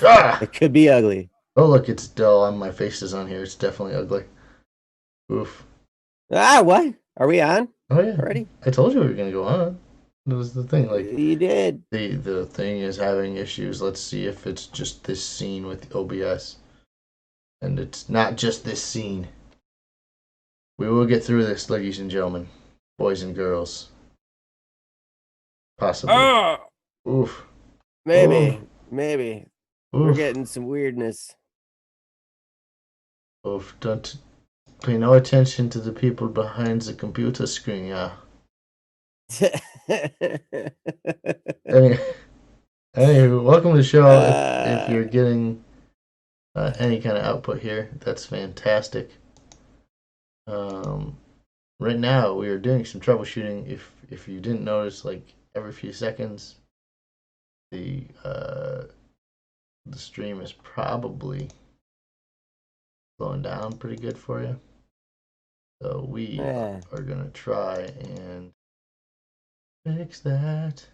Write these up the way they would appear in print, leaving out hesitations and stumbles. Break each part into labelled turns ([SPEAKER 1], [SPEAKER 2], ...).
[SPEAKER 1] Ah!
[SPEAKER 2] It could be ugly.
[SPEAKER 1] Oh, look, it's dull. My face is on here. It's definitely ugly. Oof.
[SPEAKER 2] Ah, what? Are we on
[SPEAKER 1] Oh yeah,
[SPEAKER 2] already?
[SPEAKER 1] I told you we were gonna go on. That was the thing. Like
[SPEAKER 2] You did.
[SPEAKER 1] the thing is having issues. Let's see if it's just this scene with OBS, and it's not just this scene. We will get through this, ladies and gentlemen, boys and girls. Possibly.
[SPEAKER 2] Oh,
[SPEAKER 1] Oof. Oof.
[SPEAKER 2] maybe. We're
[SPEAKER 1] Oof.
[SPEAKER 2] getting some weirdness.
[SPEAKER 1] Oof. Don't pay no attention to the people behind the computer screen. Yeah. Any, anywho, welcome to the show. If
[SPEAKER 2] uh,
[SPEAKER 1] you're getting any kind of output here, that's fantastic. Um, right now we are doing some troubleshooting. If you didn't notice, like every few seconds, the uh, the stream is probably slowing down pretty good for you. So we
[SPEAKER 2] yeah.
[SPEAKER 1] are gonna try and fix that.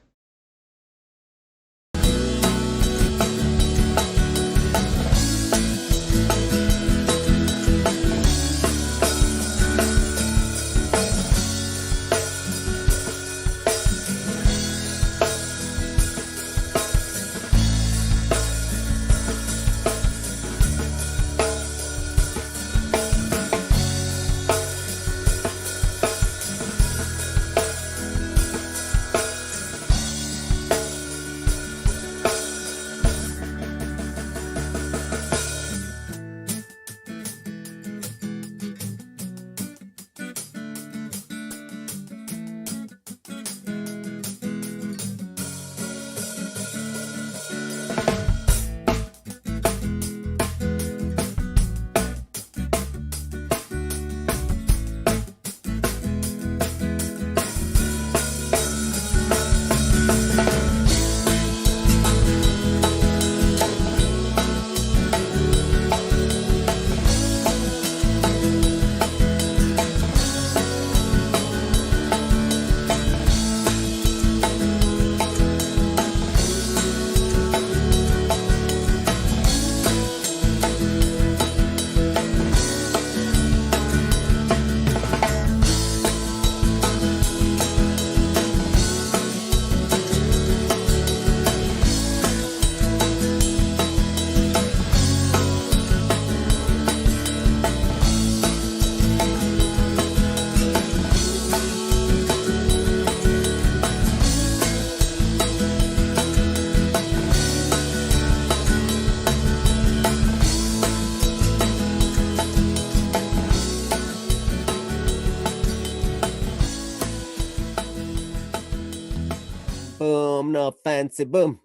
[SPEAKER 2] Boom, no fancy boom.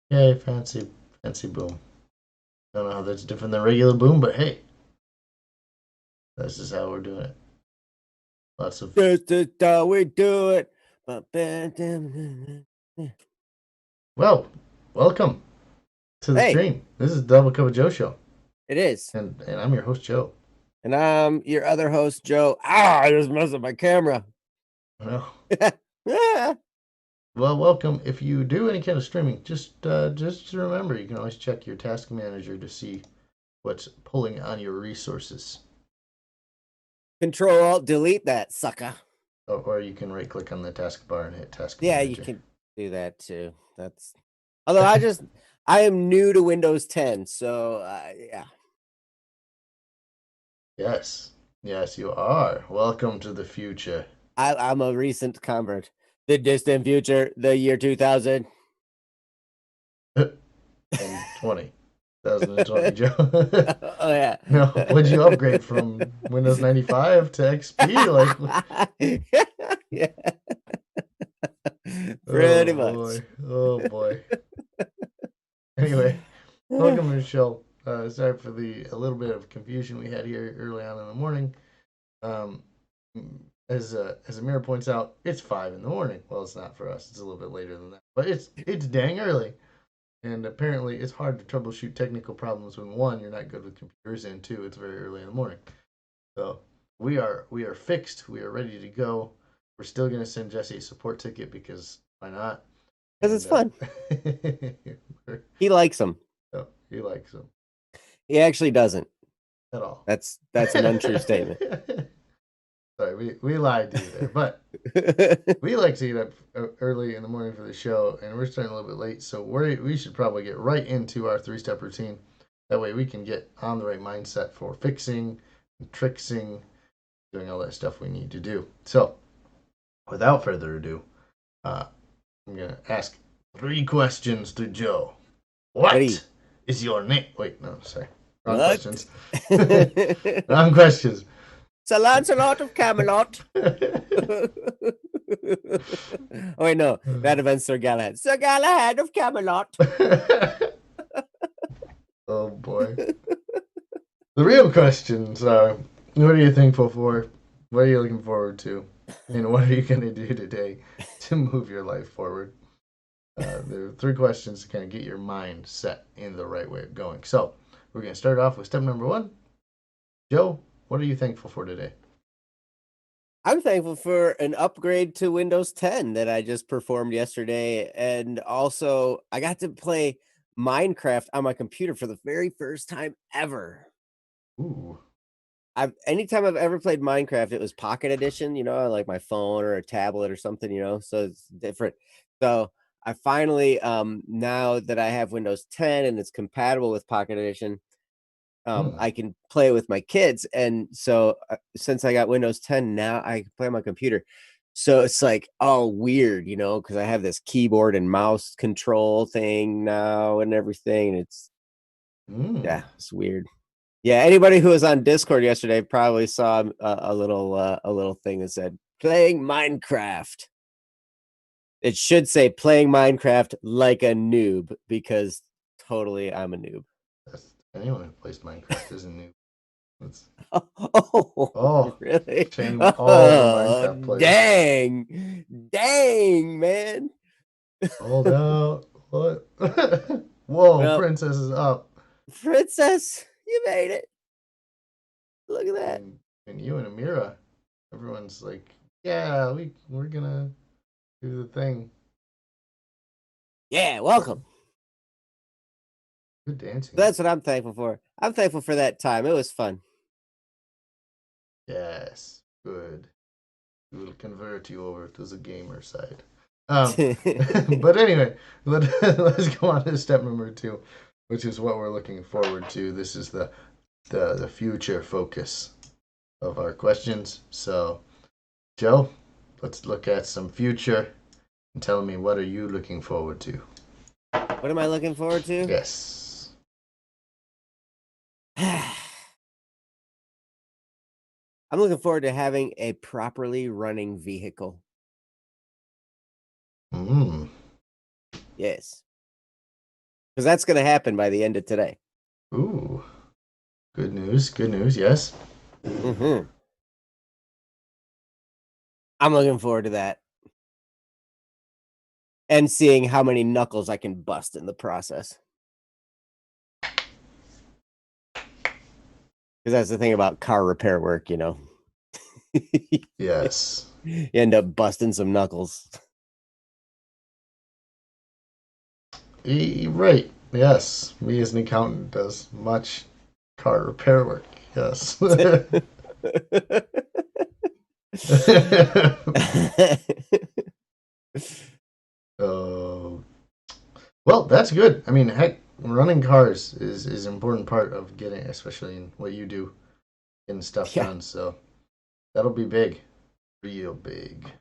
[SPEAKER 1] Yay, fancy boom. Don't know how that's different than regular boom, but hey, this is how we're doing it. Lots of
[SPEAKER 2] This is how we do it.
[SPEAKER 1] well, welcome to the
[SPEAKER 2] Hey,
[SPEAKER 1] stream. This is Double Cup of Joe show,
[SPEAKER 2] it is.
[SPEAKER 1] and I'm your host Joe.
[SPEAKER 2] And I'm your other host, Joe. Ah, I just messed up my camera.
[SPEAKER 1] Well,
[SPEAKER 2] Yeah.
[SPEAKER 1] well, welcome. If you do any kind of streaming, just remember you can always check your task manager to see what's pulling on your resources,
[SPEAKER 2] Control Alt Delete that sucker.
[SPEAKER 1] or you can right click on the taskbar and hit Task
[SPEAKER 2] Yeah, you
[SPEAKER 1] Manager.
[SPEAKER 2] can do that too. That's although I am new to Windows 10, so yeah.
[SPEAKER 1] Yes, yes, you are. Welcome to the future.
[SPEAKER 2] I'm a recent convert. The distant future, the year 2000.
[SPEAKER 1] And 2020, Joe.
[SPEAKER 2] Oh yeah.
[SPEAKER 1] No, would you upgrade from Windows 95 to XP? Like,
[SPEAKER 2] Yeah.
[SPEAKER 1] oh
[SPEAKER 2] Pretty much.
[SPEAKER 1] boy, oh boy. Anyway, welcome to the show. Sorry for the a little bit of confusion we had here early on in the morning. Um, as Amir points out, it's 5 in the morning. Well, it's not for us; it's a little bit later than that, but it's dang early. And apparently, it's hard to troubleshoot technical problems when one, you're not good with computers, and two, it's very early in the morning. So we are fixed. We are ready to go. We're still gonna send Jesse a support ticket because why not?
[SPEAKER 2] Because it's
[SPEAKER 1] And
[SPEAKER 2] fun.
[SPEAKER 1] uh,
[SPEAKER 2] He likes them.
[SPEAKER 1] He likes them
[SPEAKER 2] He actually doesn't.
[SPEAKER 1] at all.
[SPEAKER 2] That's an untrue statement.
[SPEAKER 1] Sorry, we lied to you there, but we like to get up early in the morning for the show, and we're starting a little bit late, so we should probably get right into our 3-step routine. That way, we can get on the right mindset for fixing, and trixing, doing all that stuff we need to do. So, without further ado, uh, I'm gonna ask 3 questions to Joe.
[SPEAKER 2] Ready?
[SPEAKER 1] What is your name? Wait, no, sorry, wrong
[SPEAKER 2] What?
[SPEAKER 1] questions. Wrong questions.
[SPEAKER 2] Sir Lancelot of Camelot. Oh wait, no, that'd have been Sir Galahad. Sir Galahad of Camelot.
[SPEAKER 1] Oh boy. The real questions are: what are you thankful for? What are you looking forward to? And what are you going to do today to move your life forward? There are 3 questions to kind of get your mind set in the right way of going. So, we're going to start off with step number 1. Joe, what are you thankful for today?
[SPEAKER 2] I'm thankful for an upgrade to Windows 10 that I just performed yesterday. And also, I got to play Minecraft on my computer for the very first time ever.
[SPEAKER 1] Ooh.
[SPEAKER 2] Anytime I've ever played Minecraft, it was Pocket Edition, on like my phone or a tablet or something, so it's different. So I finally, now that I have Windows 10 and it's compatible with Pocket Edition,
[SPEAKER 1] Hmm.
[SPEAKER 2] I can play with my kids. And so since I got Windows 10, now I can play on my computer. So it's like, oh, weird, because I have this keyboard and mouse control thing now and everything. It's,
[SPEAKER 1] Mm.
[SPEAKER 2] yeah, it's weird. Yeah, anybody who was on Discord yesterday probably saw a little thing that said playing Minecraft. It should say playing Minecraft like a noob because totally I'm a noob.
[SPEAKER 1] Anyone who plays Minecraft is a noob. It's,
[SPEAKER 2] Oh,
[SPEAKER 1] oh,
[SPEAKER 2] really?
[SPEAKER 1] shame all the
[SPEAKER 2] Oh,
[SPEAKER 1] Minecraft players.
[SPEAKER 2] dang. Dang, man.
[SPEAKER 1] Hold out. What? Whoa,
[SPEAKER 2] Well,
[SPEAKER 1] princess is up.
[SPEAKER 2] princess, you made it. Look at that.
[SPEAKER 1] And you and Amira, everyone's like, yeah, we're gonna do the thing.
[SPEAKER 2] Yeah,
[SPEAKER 1] Oh,
[SPEAKER 2] welcome.
[SPEAKER 1] good dancing.
[SPEAKER 2] That's what I'm thankful for. I'm thankful for that time. It was fun.
[SPEAKER 1] Yes, good. We will convert you over to the gamer side. Um, but anyway, let's go on to step number 2, which is what we're looking forward to. This is the future focus of our questions. So, Joe, let's look at some future and tell me, what are you looking forward to?
[SPEAKER 2] What am I looking forward to?
[SPEAKER 1] Yes.
[SPEAKER 2] I'm looking forward to having a properly running vehicle.
[SPEAKER 1] Mm.
[SPEAKER 2] Yes. Because that's going to happen by the end of today.
[SPEAKER 1] Ooh. Good news. Good news. Yes.
[SPEAKER 2] Mm-hmm. I'm looking forward to that. And seeing how many knuckles I can bust in the process. Because that's the thing about car repair work,
[SPEAKER 1] Yes.
[SPEAKER 2] You end up busting some knuckles.
[SPEAKER 1] Right. Yes. Me as an accountant does much car repair work. Yes. Oh, well, that's good. I mean, heck, running cars is an important part of getting, especially in what you do, getting stuff
[SPEAKER 2] Yeah.
[SPEAKER 1] done. So that'll be big, real big.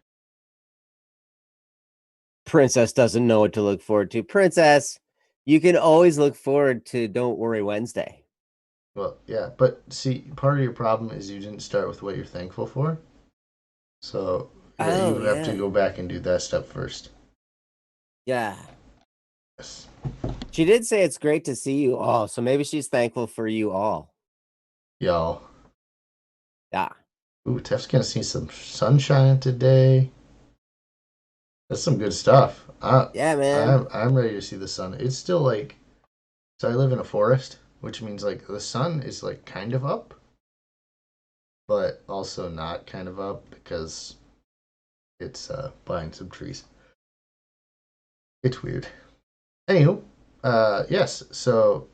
[SPEAKER 2] Princess doesn't know what to look forward to. Princess, you can always look forward to Don't Worry Wednesday.
[SPEAKER 1] Well, yeah, but see, part of your problem is you didn't start with what you're thankful for. So yeah, you
[SPEAKER 2] Oh,
[SPEAKER 1] have to
[SPEAKER 2] yeah.
[SPEAKER 1] go back and do that step first.
[SPEAKER 2] Yeah.
[SPEAKER 1] Yes.
[SPEAKER 2] She did say it's great to see you all, so maybe she's thankful for you all.
[SPEAKER 1] Y'all.
[SPEAKER 2] Yeah.
[SPEAKER 1] Ooh, Tef's gonna see some sunshine today. That's some good stuff.
[SPEAKER 2] Yeah, man.
[SPEAKER 1] I'm ready to see the sun. It's still like, so I live in a forest, which means like the sun is like kind of up, but also not kind of up because it's behind some trees. It's weird. Anywho, yes. So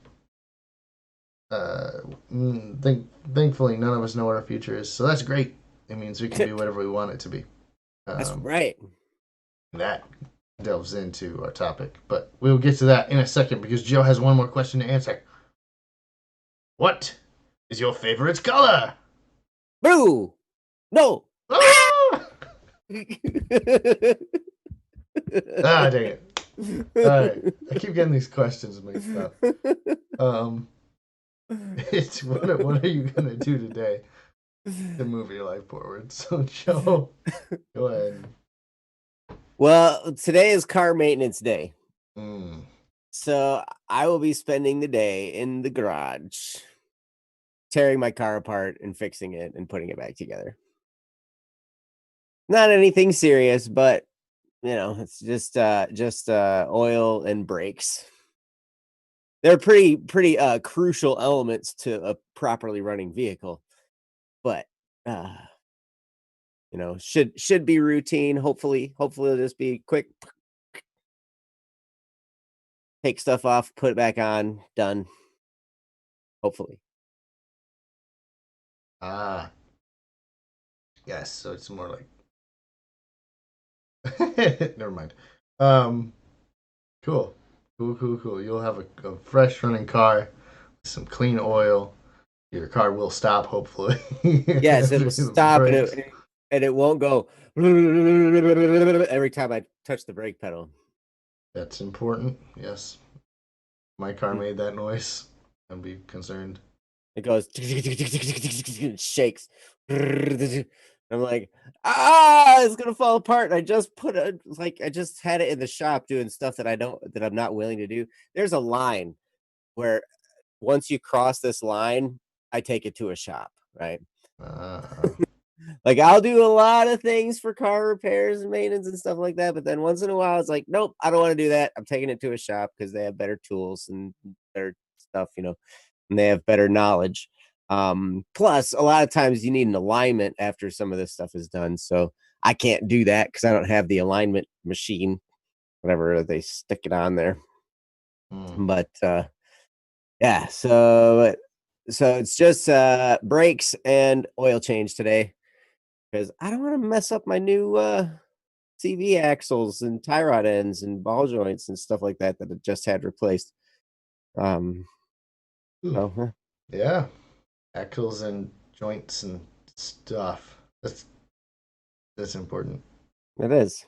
[SPEAKER 1] thankfully, none of us know what our future is, so that's great. It means we can be whatever we want it to be.
[SPEAKER 2] That's
[SPEAKER 1] Um,
[SPEAKER 2] right.
[SPEAKER 1] that delves into our topic, but we'll get to that in a second because Joe has one more question to answer. What is your favorite color?
[SPEAKER 2] Boo! No.
[SPEAKER 1] Ah! Ah, dang it. All right. I keep getting these questions mixed up. Um, it's what are you gonna do today to move your life forward? So, Joe, go ahead.
[SPEAKER 2] Well, today is car maintenance day.
[SPEAKER 1] Mm.
[SPEAKER 2] So I will be spending the day in the garage, tearing my car apart and fixing it and putting it back together. Not anything serious, but it's just oil and brakes. They're pretty crucial elements to a properly running vehicle, but uh should be routine. Hopefully it'll just be quick, take stuff off, put it back on, done. Hopefully.
[SPEAKER 1] Ah, yes. So it's more like never mind. Um, cool, cool. You'll have a fresh running car, some clean oil. Your car will stop, hopefully.
[SPEAKER 2] Yes, it'll
[SPEAKER 1] The
[SPEAKER 2] stop
[SPEAKER 1] brakes.
[SPEAKER 2] and it won't go every time I touch the brake pedal.
[SPEAKER 1] That's important. Yes, my car
[SPEAKER 2] Mm.
[SPEAKER 1] made that noise. I'd be concerned.
[SPEAKER 2] It goes it shakes. I'm like, it's gonna fall apart. I just I just had it in the shop doing stuff that I'm not willing to do. There's a line where once you cross this line, I take it to a shop, right?
[SPEAKER 1] Uh,
[SPEAKER 2] Like I'll do a lot of things for car repairs and maintenance and stuff like that, but then once in a while it's like, nope, I don't want to do that. I'm taking it to a shop because they have better tools and better stuff, and they have better knowledge. Plus, a lot of times you need an alignment after some of this stuff is done. So I can't do that because I don't have the alignment machine, whatever they stick it on there.
[SPEAKER 1] hmm.
[SPEAKER 2] But yeah, so it's just brakes and oil change today because I don't want to mess up my new CV axles and tie rod ends and ball joints and stuff like that I just had replaced. Um,
[SPEAKER 1] Ooh,
[SPEAKER 2] so
[SPEAKER 1] yeah, axles and joints and stuff. That's important.
[SPEAKER 2] it is.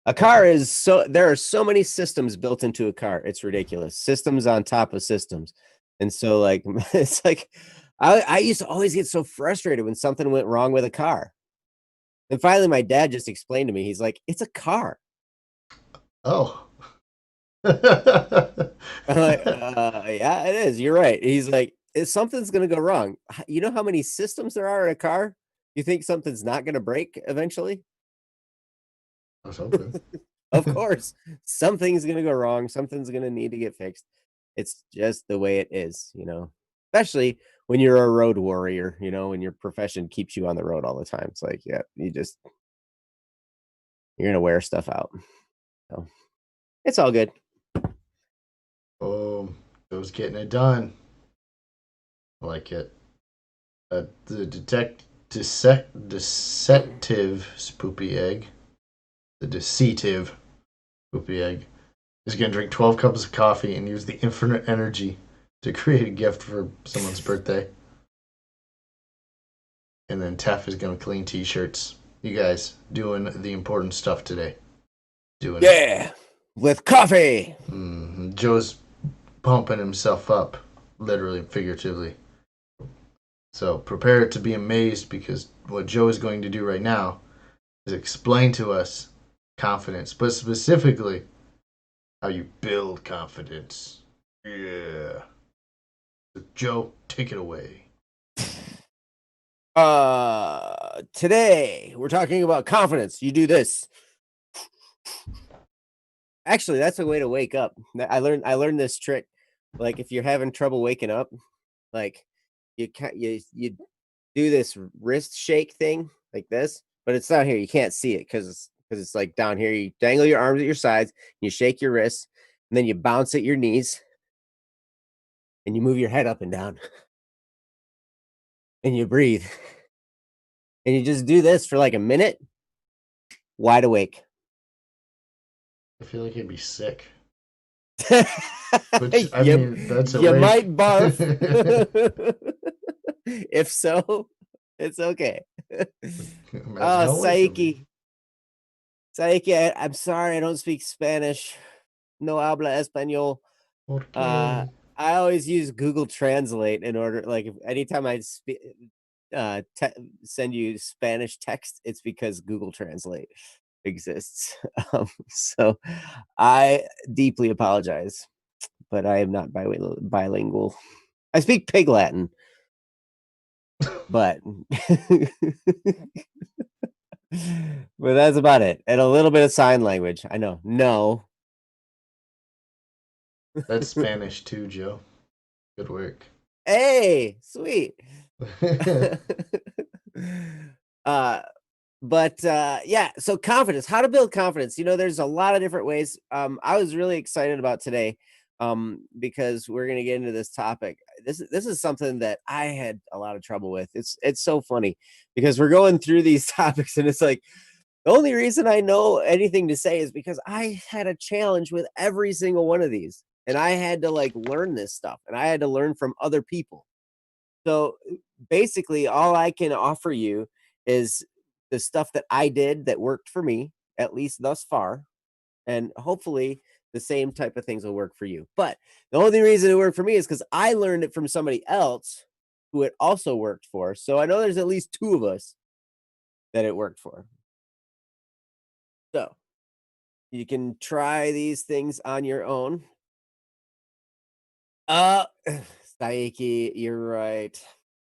[SPEAKER 2] A car
[SPEAKER 1] Okay.
[SPEAKER 2] is there are so many systems built into a car. It's ridiculous. Systems on top of systems. And so like it's like I used to always get so frustrated when something went wrong with a car. And finally my dad just explained to me. He's like, "It's a car."
[SPEAKER 1] Oh.
[SPEAKER 2] I'm like, yeah, it is. You're right. He's like, if something's gonna go wrong, you know how many systems there are in a car? You think something's not gonna break eventually?
[SPEAKER 1] I was hoping.
[SPEAKER 2] Of course, something's gonna go wrong. Something's gonna need to get fixed. It's just the way it is. Especially when you're a road warrior, when your profession keeps you on the road all the time. It's like, yeah, you're gonna wear stuff out. So it's all good.
[SPEAKER 1] Oh, Joe's getting it done. I like it. The deceptive spoopy egg. The deceitive spoopy egg is going to drink 12 cups of coffee and use the infinite energy to create a gift for someone's birthday. And then Tef is going to clean t-shirts. You guys doing the important stuff today. Doing it.
[SPEAKER 2] Yeah, with coffee.
[SPEAKER 1] Joe's pumping himself up, literally and figuratively. So prepare to be amazed because what Joe is going to do right now is explain to us confidence, but specifically how you build confidence. Yeah. So Joe, take it away.
[SPEAKER 2] Today we're talking about confidence. You do this. Actually, that's a way to wake up. I learned this trick. Like if you're having trouble waking up, like you do this wrist shake thing like this, but it's not here. You can't see it because it's like down here. You dangle your arms at your sides, you shake your wrists, and then you bounce at your knees, and you move your head up and down and you breathe and you just do this for like a minute, wide awake.
[SPEAKER 1] I feel like he'd be sick. Which I
[SPEAKER 2] you,
[SPEAKER 1] mean, that's
[SPEAKER 2] you
[SPEAKER 1] awake.
[SPEAKER 2] might barf. If so, it's okay.
[SPEAKER 1] Imagine
[SPEAKER 2] Oh,
[SPEAKER 1] how it would for me.
[SPEAKER 2] Saiki, I'm sorry I don't speak Spanish. No habla español.
[SPEAKER 1] Okay.
[SPEAKER 2] I always use Google Translate in order, like, if anytime I send you Spanish text, it's because Google Translate exists. So I deeply apologize, but I am not bilingual. I speak Pig Latin, but but that's about it. And a little bit of sign language. I know. No.
[SPEAKER 1] That's Spanish too, Joe. Good work.
[SPEAKER 2] Hey, sweet. uh yeah, so confidence, how to build confidence. There's a lot of different ways. I was really excited about today, because we're going to get into this topic. This is something that I had a lot of trouble with. It's so funny because we're going through these topics and it's like the only reason I know anything to say is because I had a challenge with every single one of these, and I had to like learn this stuff, and I had to learn from other people. So basically, all I can offer you is the stuff that I did that worked for me, at least thus far. And hopefully, the same type of things will work for you. But the only reason it worked for me is because I learned it from somebody else who it also worked for. So I know there's at least two of us that it worked for. So you can try these things on your own. Uh, Saiki, you're right.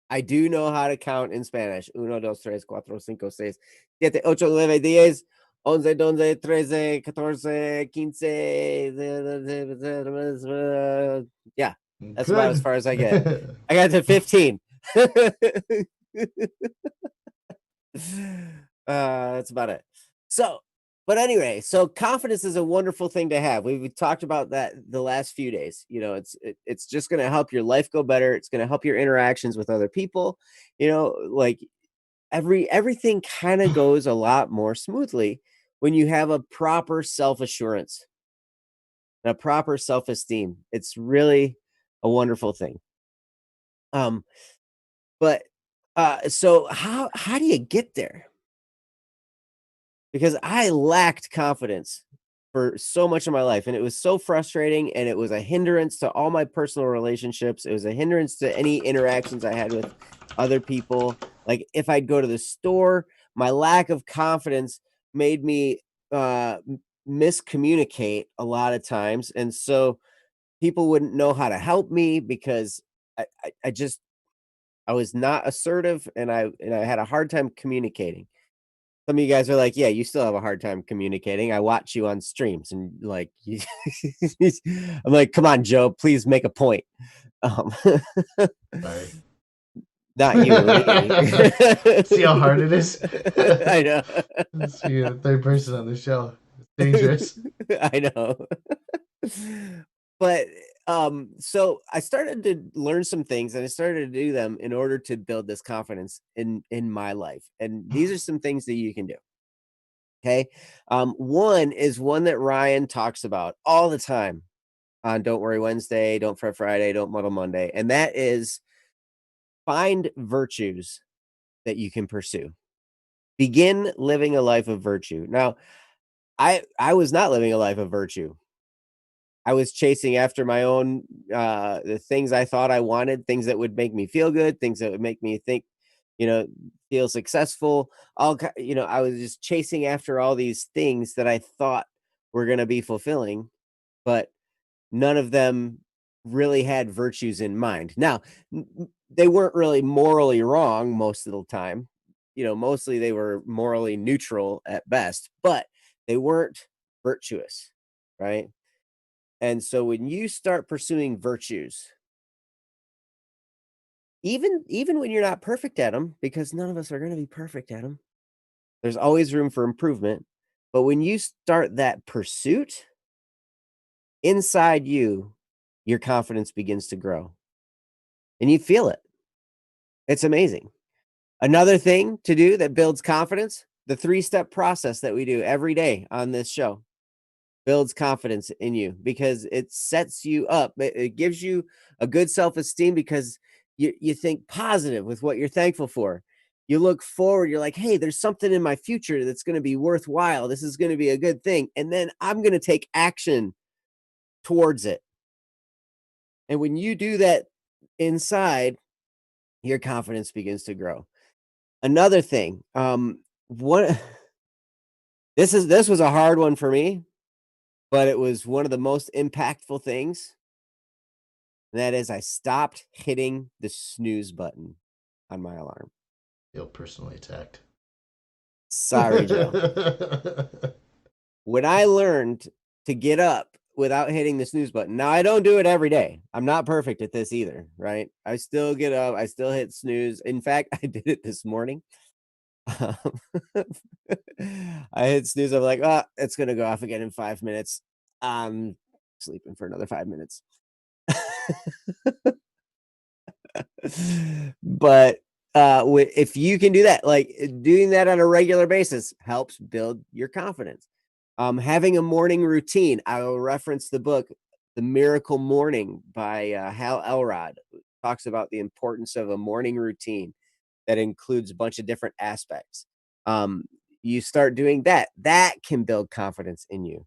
[SPEAKER 2] I do know how to count in Spanish. Uno, dos, tres, cuatro, cinco, seis, siete, ocho, nueve, diez, once, doce, trece, catorce, quince. Yeah, that's about as
[SPEAKER 1] Good.
[SPEAKER 2] far as I get. I got to 15. That's about it. So, but anyway, so confidence is a wonderful thing to have. We talked about that the last few days. It's just going to help your life go better. It's going to help your interactions with other people. Like everything kind of goes a lot more smoothly when you have a proper self-assurance and a proper self-esteem. It's really a wonderful thing. Um, but so how do you get there? Because I lacked confidence for so much of my life, and it was so frustrating, and it was a hindrance to all my personal relationships. It was a hindrance to any interactions I had with other people. Like if I'd go to the store, my lack of confidence made me miscommunicate a lot of times, and so people wouldn't know how to help me because I just I was not assertive, and I had a hard time communicating. Some of you guys are like, "Yeah, you still have a hard time communicating. I watch you on streams and like you." I'm like, "Come on, Joe, please make a point." Um,
[SPEAKER 1] Sorry.
[SPEAKER 2] not you, me.
[SPEAKER 1] See how hard it is?
[SPEAKER 2] I know.
[SPEAKER 1] See a third person on the show. It's dangerous.
[SPEAKER 2] I know. But so I started to learn some things and I started to do them in order to build this confidence in my life. And these are some things that you can do. Okay. One is one that Ryan talks about all the time on Don't Worry Wednesday, Don't Fret Friday, Don't Muddle Monday. And that is find virtues that you can pursue. Begin living a life of virtue. Now, I was not living a life of virtue. I was chasing after my own the things I thought I wanted, things that would make me feel good, things that would make me think, you know, feel successful. I was just chasing after all these things that I thought were going to be fulfilling, but none of them really had virtues in mind. Now, they weren't really morally wrong most of the time. Mostly they were morally neutral at best, but they weren't virtuous, right? And so when you start pursuing virtues, even when you're not perfect at them, because none of us are going to be perfect at them, there's always room for improvement. But when you start that pursuit inside you, your confidence begins to grow. and you feel it. It's amazing. Another thing to do that builds confidence, the 3-step process that we do every day on this show builds confidence in you because it sets you up. It gives you a good self-esteem because you think positive with what you're thankful for. You look forward, you're like, hey, there's something in my future that's going to be worthwhile. This is going to be a good thing. And then I'm going to take action towards it. And when you do that inside, your confidence begins to grow. Another thing, what this was a hard one for me, but it was one of the most impactful things. And that is I stopped hitting the snooze button on my alarm.
[SPEAKER 1] Feel personally attacked.
[SPEAKER 2] Sorry, Joe. When I learned to get up without hitting the snooze button. Now I don't do it every day. I'm not perfect at this either, right? I still get up, I still hit snooze. In fact, I did it this morning. Um, I hit snooze. I'm like, oh, it's gonna go off again in 5 minutes. I'm sleeping for another 5 minutes. But if you can do that, like doing that on a regular basis helps build your confidence. Having a morning routine. I will reference the book The Miracle Morning by Hal Elrod. It talks about the importance of a morning routine that includes a bunch of different aspects. um, you start doing that, that can build confidence in you.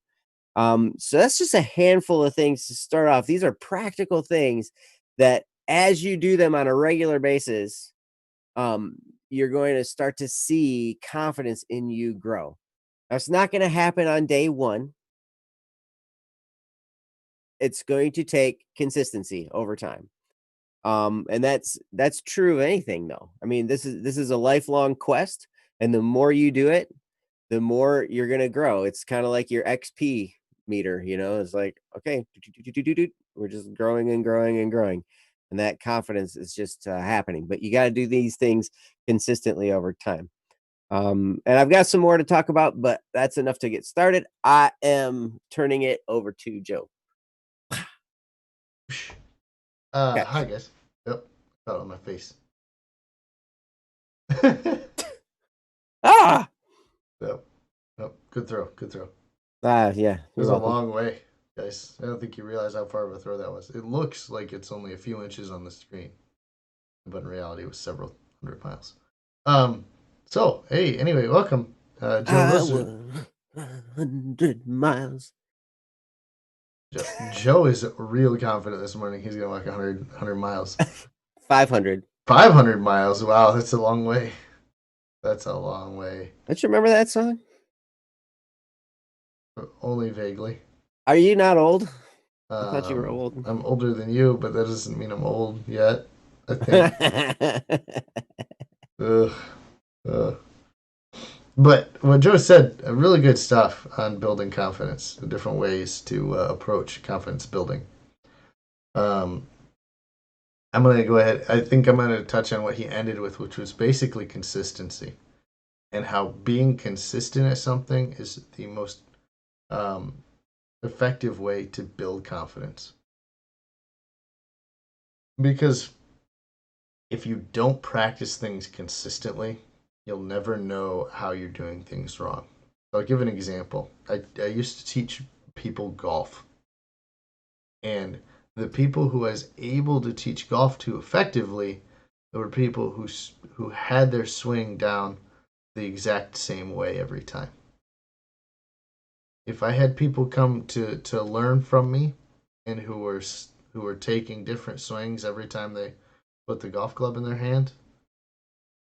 [SPEAKER 2] So that's just a handful of things to start off. These are practical things that as you do them on a regular basis, um, you're going to start to see confidence in you grow. That's not going to happen on day one. It's going to take consistency over time. And that's true of anything though. I mean, this is a lifelong quest, and the more you do it, the more you're gonna grow. It's kind of like your XP meter, it's like, okay, we're just growing and growing and growing. And that confidence is just happening. But you got to do these things consistently over time. And I've got some more to talk about, but that's enough to get started. I am turning it over to Joe. Okay.
[SPEAKER 1] Hi guys. Yep, fell on my face.
[SPEAKER 2] Ah,
[SPEAKER 1] Yep, yep. Good throw. Good throw. It
[SPEAKER 2] yeah, you're
[SPEAKER 1] was a
[SPEAKER 2] welcome.
[SPEAKER 1] long way, guys. I don't think you realize how far of a throw that was. It looks like it's only a few inches on the screen, but in reality, it was several 100 miles. Um. So hey, anyway, welcome, Joe.
[SPEAKER 2] I
[SPEAKER 1] Those are
[SPEAKER 2] was 100 miles.
[SPEAKER 1] Joe is real confident this morning. He's gonna walk 100 miles.
[SPEAKER 2] 500.
[SPEAKER 1] 500 miles. Wow, that's a long way. That's a long way.
[SPEAKER 2] Don't you remember that song?
[SPEAKER 1] Only vaguely.
[SPEAKER 2] Are you not old? I thought you were old.
[SPEAKER 1] I'm older than you, but that doesn't mean I'm old yet. I think. Ugh, ugh. But what Joe said, really good stuff on building confidence, the different ways to approach confidence building. Um, I'm going to go ahead. I think I'm going to touch on what he ended with, which was basically consistency and how being consistent at something is the most um, effective way to build confidence. Because if you don't practice things consistently, you'll never know how you're doing things wrong. I'll give an example. I used to teach people golf, and the people who I was able to teach golf to effectively were people who had their swing down the exact same way every time. If I had people come to learn from me and who were taking different swings every time they put the golf club in their hand,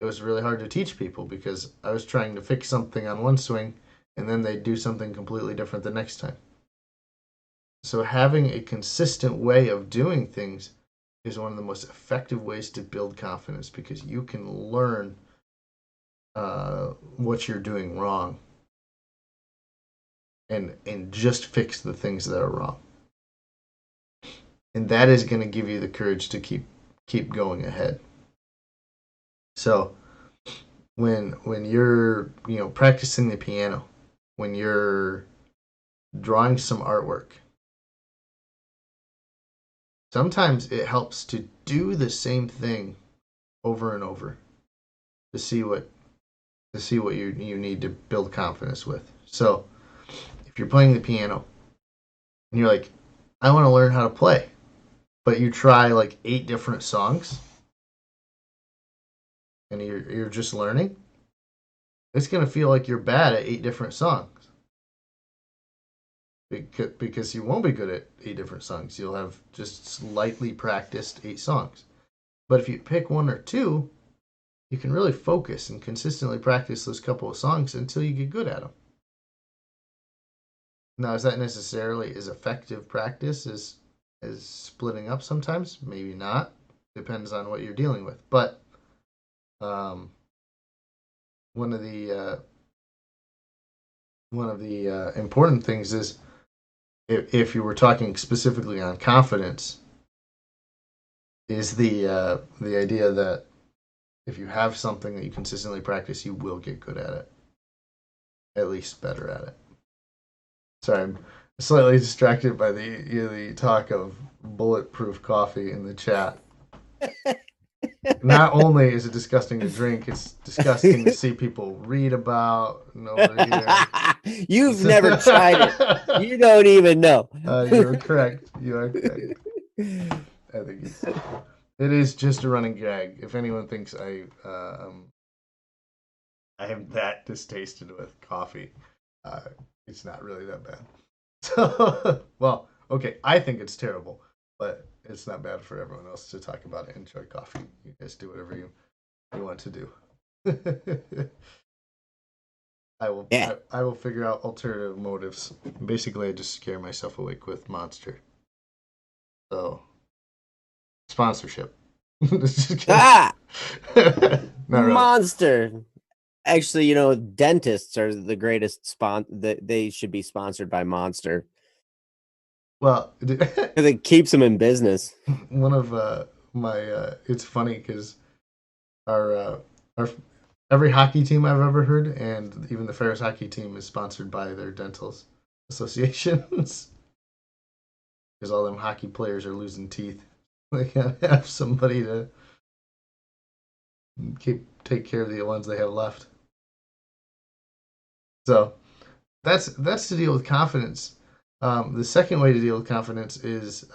[SPEAKER 1] it was really hard to teach people because I was trying to fix something on one swing and then they'd do something completely different the next time. So having a consistent way of doing things is one of the most effective ways to build confidence because you can learn what you're doing wrong and just fix the things that are wrong. And that is going to give you the courage to keep going ahead. So when you're practicing the piano, when you're drawing some artwork, sometimes it helps to do the same thing over and over to see what you need to build confidence with. So if you're playing the piano and you're like, I want to learn how to play, but you try like 8 different songs and you're just learning, it's gonna feel like you're bad at 8 different songs because you won't be good at 8 different songs. You'll have just slightly practiced 8 songs. But if you pick one or two, you can really focus and consistently practice those couple of songs until you get good at them. Now, is that necessarily as effective practice as splitting up sometimes? Maybe not. Depends on what you're dealing with. But um, one of the important things is if you were talking specifically on confidence, is the idea that if you have something that you consistently practice, you will get good at it, at least better at it. Sorry, I'm slightly distracted by the talk of bulletproof coffee in the chat. Not only is it disgusting to drink, it's disgusting to see people read about and over here.
[SPEAKER 2] You've never tried it. You don't even know.
[SPEAKER 1] You're correct. You are correct. I think it is just a running gag. If anyone thinks I am that distasted with coffee, it's not really that bad. So, well, okay, I think it's terrible, but it's not bad for everyone else to talk about it. Enjoy coffee. You guys do whatever you want to do. I will
[SPEAKER 2] Yeah.
[SPEAKER 1] I will figure out alternative motives. Basically, I just scare myself awake with Monster. So sponsorship.
[SPEAKER 2] Ah,
[SPEAKER 1] Not really.
[SPEAKER 2] Monster. Actually, you know, dentists are the greatest they should be sponsored by Monster
[SPEAKER 1] Well,
[SPEAKER 2] because it keeps them in business.
[SPEAKER 1] one of my it's funny because our every hockey team I've ever heard, and even the Ferris hockey team, is sponsored by their dentals associations because all them hockey players are losing teeth. They can't have somebody to take care of the ones they have left. So that's to deal with confidence. The second way to deal with confidence is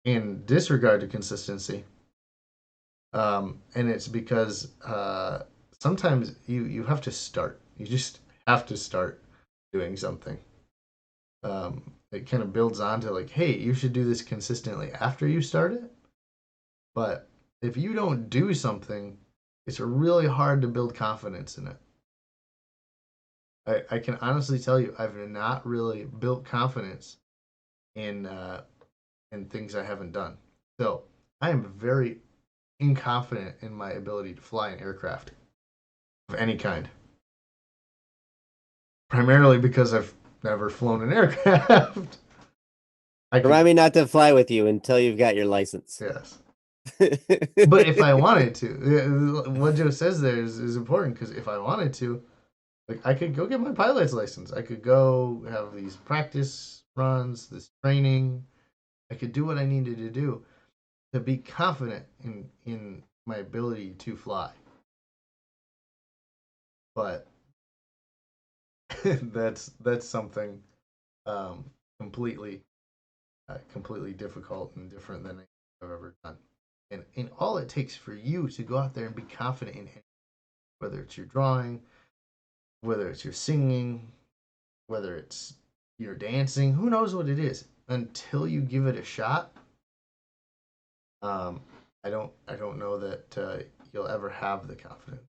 [SPEAKER 1] in disregard to consistency, and it's because sometimes you have to start. You just have to start doing something. It kind of builds on to like, hey, you should do this consistently after you start it. But if you don't do something, it's really hard to build confidence in it. I can honestly tell you, I've not really built confidence in things I haven't done. So I am very inconfident in my ability to fly an aircraft of any kind. Primarily because I've never flown an aircraft. I could,
[SPEAKER 2] Remind me not to fly with you until you've got your license.
[SPEAKER 1] yes. But if I wanted to, what Joe says there is important because if I wanted to, like I could go get my pilot's license. I could go have these practice runs, this training. I could do what I needed to do to be confident in my ability to fly. But that's something um, completely completely difficult and different than I've ever done. And all it takes for you to go out there and be confident in it, whether it's your drawing, whether it's your singing, whether it's your dancing, who knows what it is, until you give it a shot. Um, I don't know that you'll ever have the confidence.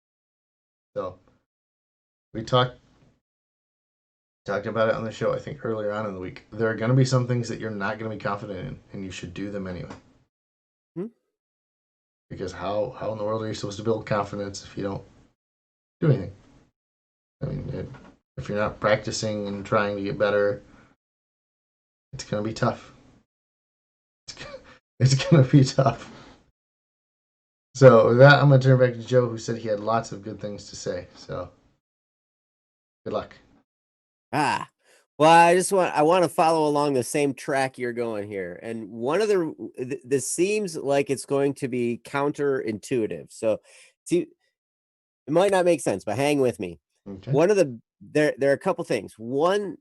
[SPEAKER 1] So we talked about it on the show. I think earlier on in the week, there are going to be some things that you're not going to be confident in, and you should do them anyway.
[SPEAKER 2] Hmm?
[SPEAKER 1] Because how in the world are you supposed to build confidence if you don't do anything? I mean, if you're not practicing and trying to get better, it's going to be tough. It's going to be tough. So with that, I'm going to turn back to Joe, who said he had lots of good things to say. So good luck.
[SPEAKER 2] Ah, Well, I want to follow along the same track you're going here. And one of this seems like it's going to be counterintuitive. So see, it might not make sense, but hang with me.
[SPEAKER 1] Okay.
[SPEAKER 2] One of the there are a couple things. One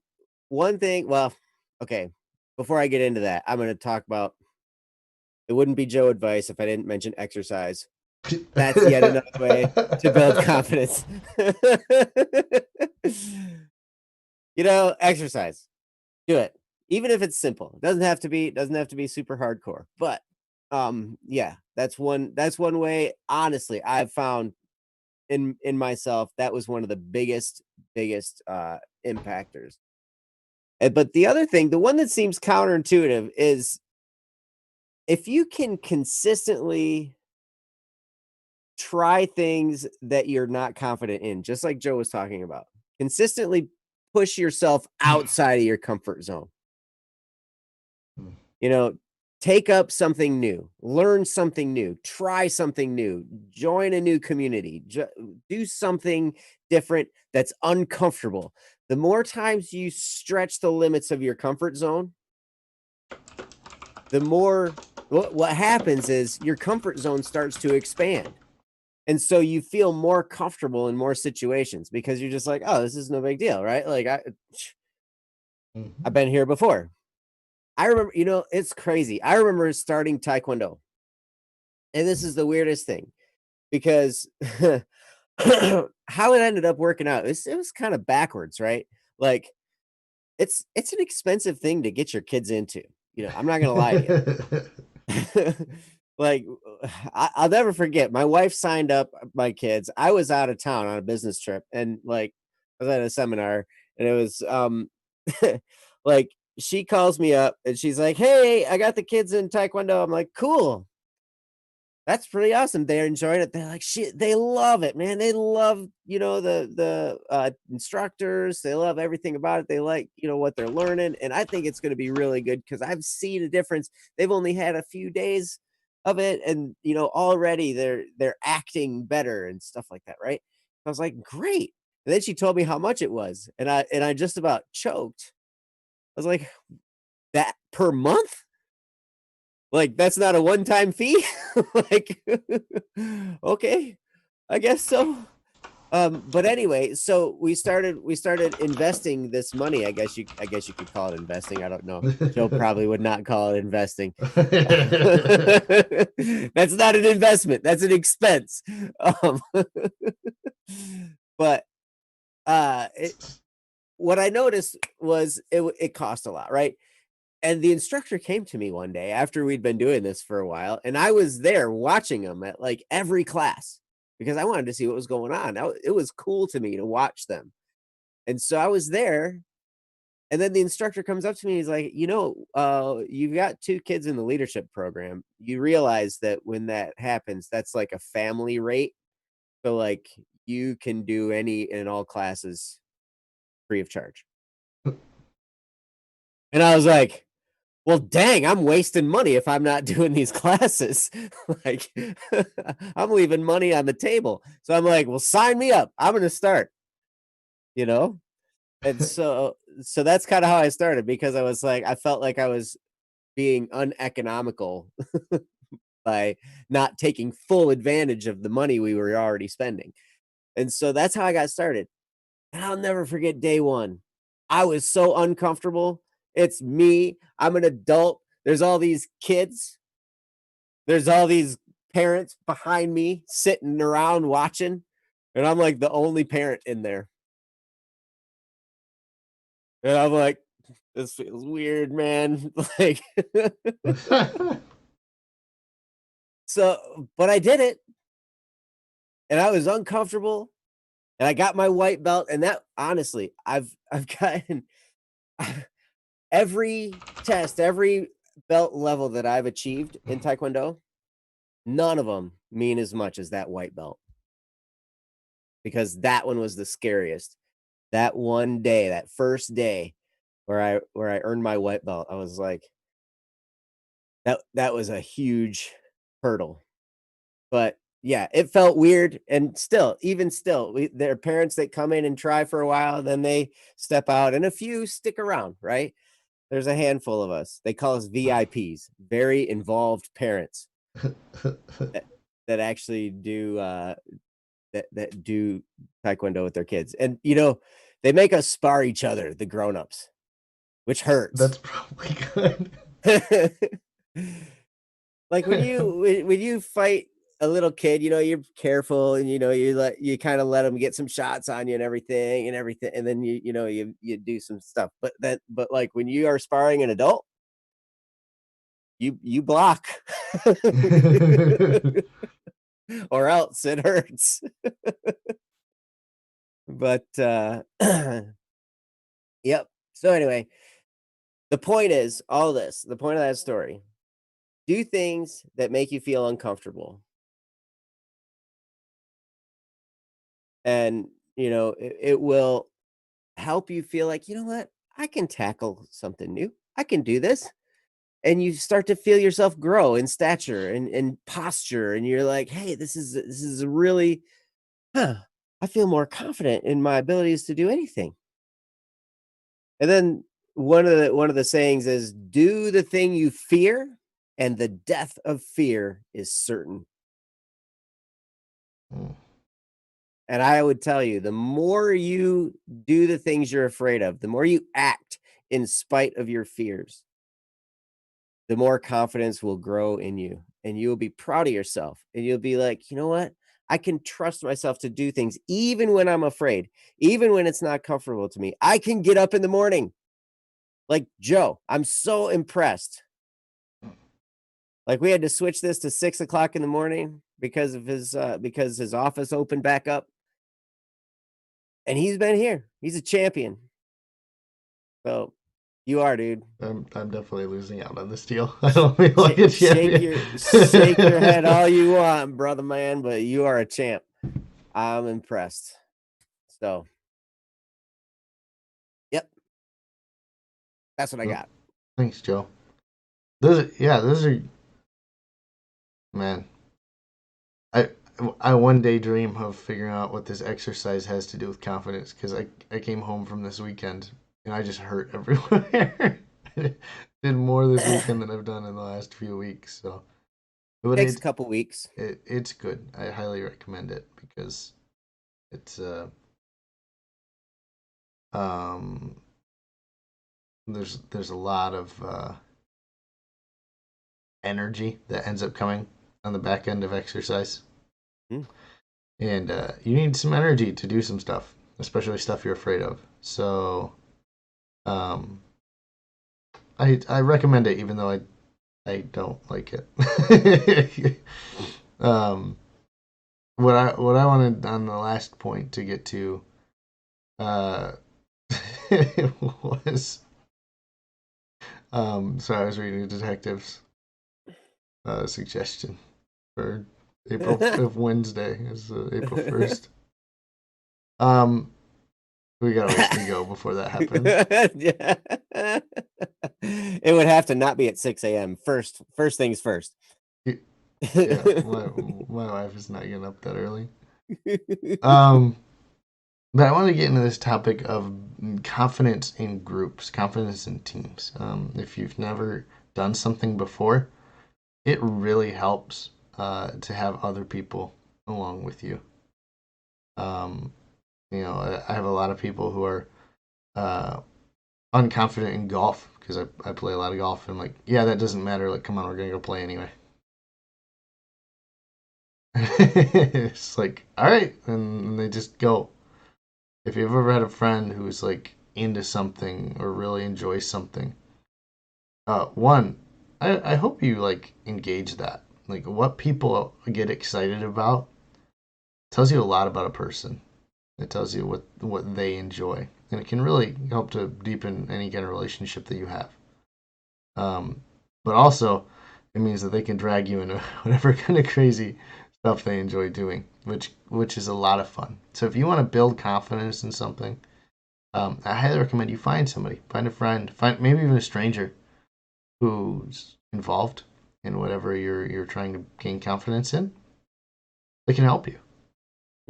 [SPEAKER 2] thing, well, okay. Before I get into that, I'm going to talk about it wouldn't be Joe advice if I didn't mention exercise. That's yet another way to build confidence. Exercise. Do it. Even if it's simple. It doesn't have to be super hardcore. But yeah, that's one way honestly I've found in myself that was one of the biggest impactors. But the other thing, the one that seems counterintuitive is if you can consistently try things that you're not confident in, just like Joe was talking about. Consistently push yourself outside of your comfort zone. You know, take up something new, learn something new, try something new, join a new community, do something different that's uncomfortable. The more times you stretch the limits of your comfort zone, the more what happens is your comfort zone starts to expand. And so you feel more comfortable in more situations because you're just like, "Oh, this is no big deal, right? Like I've
[SPEAKER 1] Mhm.
[SPEAKER 2] been here before." I remember, it's crazy. I remember starting taekwondo. And this is the weirdest thing because how it ended up working out, it was kind of backwards, right? Like it's an expensive thing to get your kids into. I'm not gonna lie to you. Like I'll never forget. My wife signed up my kids. I was out of town on a business trip, and like I was at a seminar, and it was like she calls me up, and she's like, "Hey, I got the kids in taekwondo." I'm like, "Cool." That's pretty awesome. They're enjoying it. They're like, shit, they love it, man. They love, the instructors. They love everything about it. They like, what they're learning. And I think it's going to be really good because I've seen a difference. They've only had a few days of it, and already they're acting better and stuff like that, right? I was like, great. And then she told me how much it was, and I just about choked. I was like, that per month? Like, that's not a one-time fee? Like, okay, I guess so. But anyway, so we started investing this money. I guess you could call it investing. I don't know. Joe probably would not call it investing. That's not an investment. That's an expense. Um, but what I noticed was it cost a lot, right? And the instructor came to me one day after we'd been doing this for a while, and I was there watching them at like every class because I wanted to see what was going on. It was cool to me to watch them. And so I was there, and then the instructor comes up to me. He's like, you've got two kids in the leadership program. You realize that when that happens, that's like a family rate. So, like, you can do any and all classes free of charge. And I was like, well, dang, I'm wasting money if I'm not doing these classes. Like, I'm leaving money on the table. So I'm like, well, sign me up. I'm going to start, you know? And so that's kind of how I started because I was like, I felt like I was being uneconomical by not taking full advantage of the money we were already spending. And so that's how I got started. And I'll never forget day one. I was so uncomfortable. It's me. I'm an adult. There's all these kids. There's all these parents behind me sitting around watching, and I'm like the only parent in there. And I'm like, this feels weird, man. Like, but I did it, and I was uncomfortable, and I got my white belt, and that honestly, I've gotten every test, every belt level that I've achieved in Taekwondo, none of them mean as much as that white belt because that one was the scariest. That one day, that first day where I earned my white belt, I was like, that was a huge hurdle. But yeah, it felt weird, and still, even still, there are parents that come in and try for a while, then they step out, and a few stick around, right? There's a handful of us. They call us VIPs, very involved parents that, that actually do that do taekwondo with their kids, and they make us spar each other, the grown-ups, which hurts.
[SPEAKER 1] That's probably good.
[SPEAKER 2] Like when you fight a little kid, you're careful, and you kind of let them get some shots on you and everything, and then you do some stuff. But like when you are sparring an adult, you block, or else it hurts. But yep. So anyway, the point is all this. The point of that story: do things that make you feel uncomfortable, and it will help you feel like, what? I can tackle something new. I can do this. And you start to feel yourself grow in stature and posture. And you're like, hey, this is a really, huh, I feel more confident in my abilities to do anything. And then one of the sayings is, do the thing you fear, and the death of fear is certain.
[SPEAKER 1] Mm.
[SPEAKER 2] And I would tell you, the more you do the things you're afraid of, the more you act in spite of your fears, the more confidence will grow in you, and you'll be proud of yourself, and you'll be like, you know what? I can trust myself to do things even when I'm afraid, even when it's not comfortable to me. I can get up in the morning like Joe. I'm so impressed. Like we had to switch this to 6 o'clock in the morning because his office opened back up, and he's been here. He's a champion. So you are, dude.
[SPEAKER 1] I'm definitely losing out on this deal. I don't feel like a
[SPEAKER 2] Shake your head
[SPEAKER 1] champion.
[SPEAKER 2] all you want, brother man, but you are a champ. I'm impressed. So, yep, that's what I
[SPEAKER 1] Well,
[SPEAKER 2] got.
[SPEAKER 1] thanks, Joe. Those are man. I I one day dream of figuring out what this exercise has to do with confidence because I came home from this weekend and I just hurt everywhere. I did more this weekend than I've done in the last few weeks. So, but
[SPEAKER 2] Takes a couple weeks.
[SPEAKER 1] it's good. I highly recommend it because it's um there's a lot of energy that ends up coming on the back end of exercise.
[SPEAKER 2] Mm.
[SPEAKER 1] And you need some energy to do some stuff, especially stuff you're afraid of. So um, I recommend it, even though I don't like it. um, what I wanted on the last point to get to uh, was sorry, I was reading a detective's suggestion for April of Wednesday is April 1st. Um, we got a ways to go before that happens.
[SPEAKER 2] Yeah. It would have to not be at 6 a.m. First things first.
[SPEAKER 1] Yeah, my wife is not getting up that early. Um, but I want to get into this topic of confidence in groups, confidence in teams. If you've never done something before, it really helps to have other people along with you. Um, I have a lot of people who are uh, unconfident in golf because I play a lot of golf. And I'm like, yeah, that doesn't matter. Like, come on, we're gonna go play anyway. It's like, all right, and they just go. If you've ever had a friend who's like into something or really enjoys something, one, I hope you like engage that. Like what people get excited about tells you a lot about a person. It tells you what they enjoy, and it can really help to deepen any kind of relationship that you have. But also, it means that they can drag you into whatever kind of crazy stuff they enjoy doing, which is a lot of fun. So if you want to build confidence in something, I highly recommend you find somebody, find a friend, find maybe even a stranger who's involved in whatever you're trying to gain confidence in, They can help you.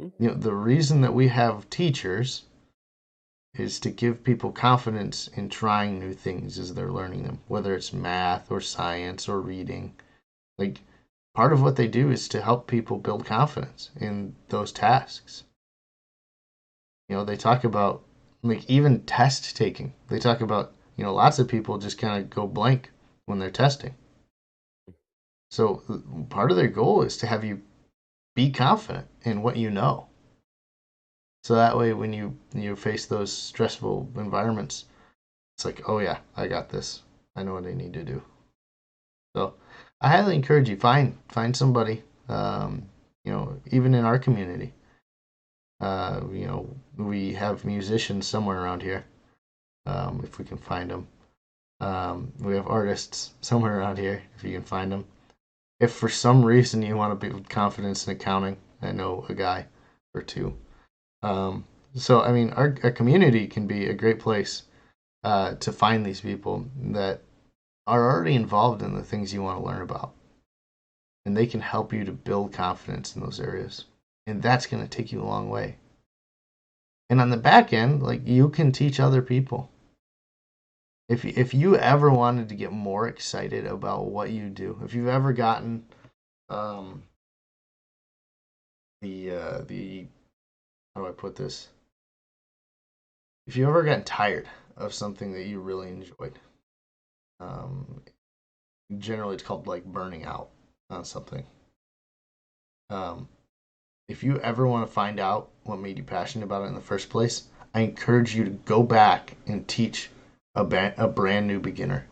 [SPEAKER 2] Mm.
[SPEAKER 1] The reason that we have teachers is to give people confidence in trying new things as they're learning them, whether it's math or science or reading. Like, part of what they do is to help people build confidence in those tasks. They talk about, like, even test taking. They talk about, lots of people just kind of go blank when they're testing. So part of their goal is to have you be confident in what you know. So that way, when you face those stressful environments, it's like, oh yeah, I got this. I know what I need to do. So I highly encourage you find somebody. Even in our community, we have musicians somewhere around here. If we can find them, we have artists somewhere around here. If you can find them. If for some reason you want to build confidence in accounting, I know a guy or two. So I mean, our community can be a great place to find these people that are already involved in the things you want to learn about, and they can help you to build confidence in those areas, and that's going to take you a long way. And on the back end, like, you can teach other people. If you ever wanted to get more excited about what you do, if you've ever gotten um, the how do I put this? If you ever gotten tired of something that you really enjoyed, um, generally it's called like burning out on something. Um, if you ever want to find out what made you passionate about it in the first place, I encourage you to go back and teach a brand new beginner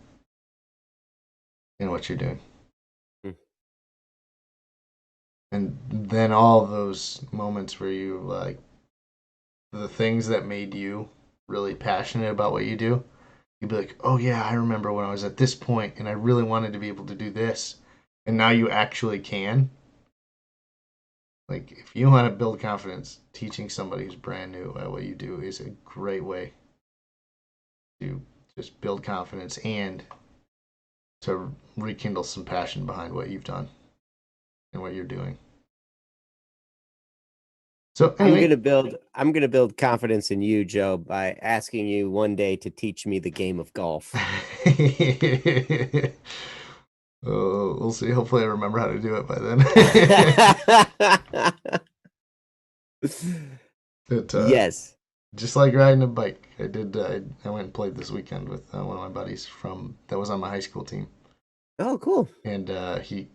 [SPEAKER 1] in what you're doing.
[SPEAKER 2] Mm.
[SPEAKER 1] And then all those moments where you like the things that made you really passionate about what you do, you'd be like, oh yeah, I remember when I was at this point and I really wanted to be able to do this. And now you actually can. Like, if you want to build confidence, teaching somebody who's brand new at what you do is a great way to just build confidence and to rekindle some passion behind what you've done and what you're doing. So anyway,
[SPEAKER 2] I'm gonna build confidence in you, Joe, by asking you one day to teach me the game of golf.
[SPEAKER 1] we'll see. Hopefully, I remember how to do it by then. But
[SPEAKER 2] Yes.
[SPEAKER 1] just like riding a bike, I did. I went and played this weekend with one of my buddies from that was on my high school team,
[SPEAKER 2] Oh, cool.
[SPEAKER 1] and he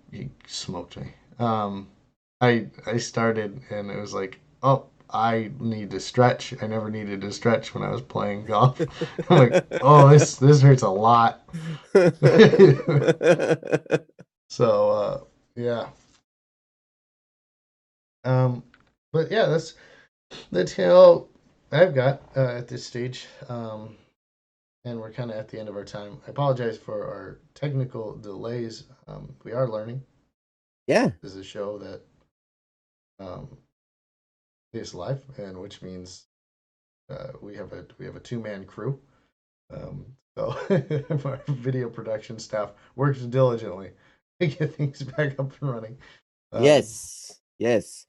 [SPEAKER 1] smoked me. I started and it was like, oh, I need to stretch. I never needed to stretch when I was playing golf. I'm like, oh, this hurts a lot. So yeah, um, but yeah, that's all I've got at this stage. And we're kind of at the end of our time. I apologize for our technical delays. We are learning.
[SPEAKER 2] Yeah.
[SPEAKER 1] This is a show that um, is live, and which means we have a two-man crew. Um, so our video production staff works diligently to get things back up and running. Um,
[SPEAKER 2] Yes. Yes.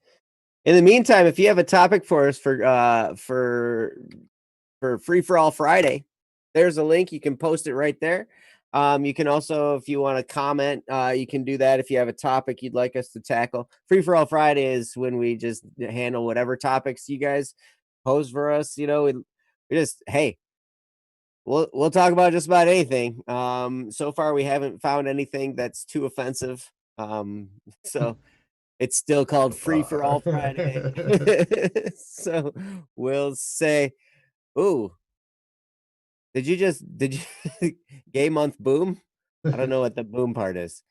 [SPEAKER 2] In the meantime, if you have a topic for us for Free for All Friday, there's a link. You can post it right there. You can also, if you want to comment, you can do that if you have a topic you'd like us to tackle. Free for All Friday is when we just handle whatever topics you guys pose for us. We just, hey, we'll talk about just about anything. So far we haven't found anything that's too offensive. So it's still called Free for All Friday. So we'll say, ooh, did you gay month boom? I don't know what the boom part is.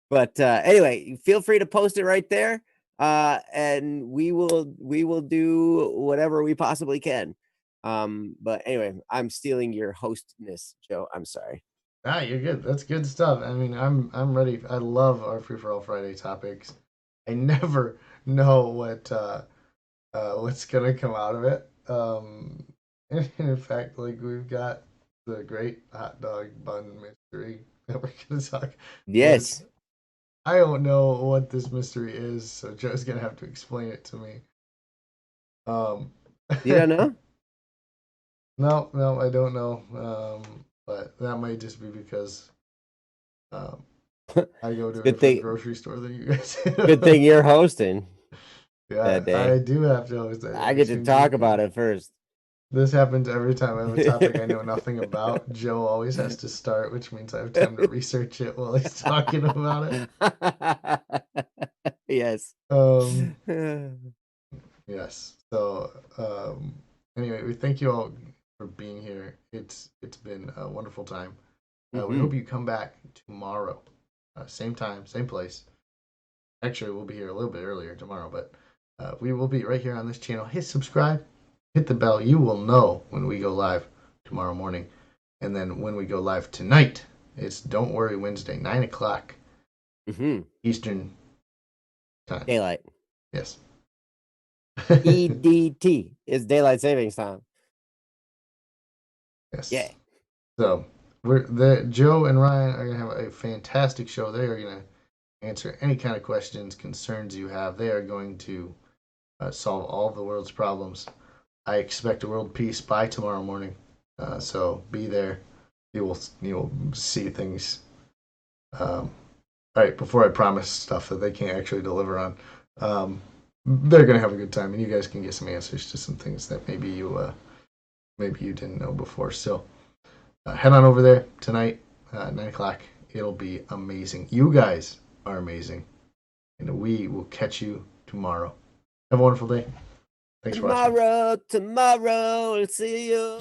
[SPEAKER 2] But anyway, feel free to post it right there. And we will do whatever we possibly can. But anyway, I'm stealing your hostness, Joe. I'm sorry.
[SPEAKER 1] you're good. That's good stuff. I mean, I'm ready. I love our free for all Friday topics. I never know what's gonna come out of it. And in fact, like we've got the great hot dog bun mystery that we're gonna talk.
[SPEAKER 2] Yes.
[SPEAKER 1] But I don't know what this mystery is, so Joe's gonna have to explain it to me. Um,
[SPEAKER 2] You don't know?
[SPEAKER 1] no, I don't know. But that might just be because um, I go to a
[SPEAKER 2] Good
[SPEAKER 1] different
[SPEAKER 2] thing.
[SPEAKER 1] grocery store than you guys
[SPEAKER 2] Good
[SPEAKER 1] do.
[SPEAKER 2] thing you're hosting
[SPEAKER 1] Yeah,
[SPEAKER 2] that
[SPEAKER 1] I
[SPEAKER 2] day.
[SPEAKER 1] do have to host that,
[SPEAKER 2] I get
[SPEAKER 1] which
[SPEAKER 2] to
[SPEAKER 1] means you
[SPEAKER 2] talk about
[SPEAKER 1] can.
[SPEAKER 2] it first.
[SPEAKER 1] This happens every time I have a topic I know nothing about. Joe always has to start, which means I have time to research it while he's talking about it.
[SPEAKER 2] Yes.
[SPEAKER 1] Um, yes. So, anyway, we thank you all for being here. It's been a wonderful time. We
[SPEAKER 2] Hmm.
[SPEAKER 1] hope you come back tomorrow, same time, same place. Actually, we'll be here a little bit earlier tomorrow, but we will be right here on this channel. Hit subscribe, hit the bell. You will know when we go live tomorrow morning. And then when we go live tonight, it's Don't Worry Wednesday, 9 o'clock
[SPEAKER 2] Hmm.
[SPEAKER 1] Eastern time.
[SPEAKER 2] Daylight.
[SPEAKER 1] Yes.
[SPEAKER 2] EDT is daylight savings time. Yeah.
[SPEAKER 1] Yes. So Joe and Ryan are gonna have a fantastic show. They are gonna answer any kind of questions, concerns you have. They are going to solve all of the world's problems. I expect world peace by tomorrow morning. So be there. You will see things. All right, before I promise stuff that they can't actually deliver on, they're gonna have a good time, and you guys can get some answers to some things that maybe you didn't know before. So head on over there tonight, 9 o'clock. It'll be amazing. You guys are amazing, and we will catch you tomorrow. Have a wonderful day. Thanks for watching.
[SPEAKER 2] Tomorrow, I'll see you.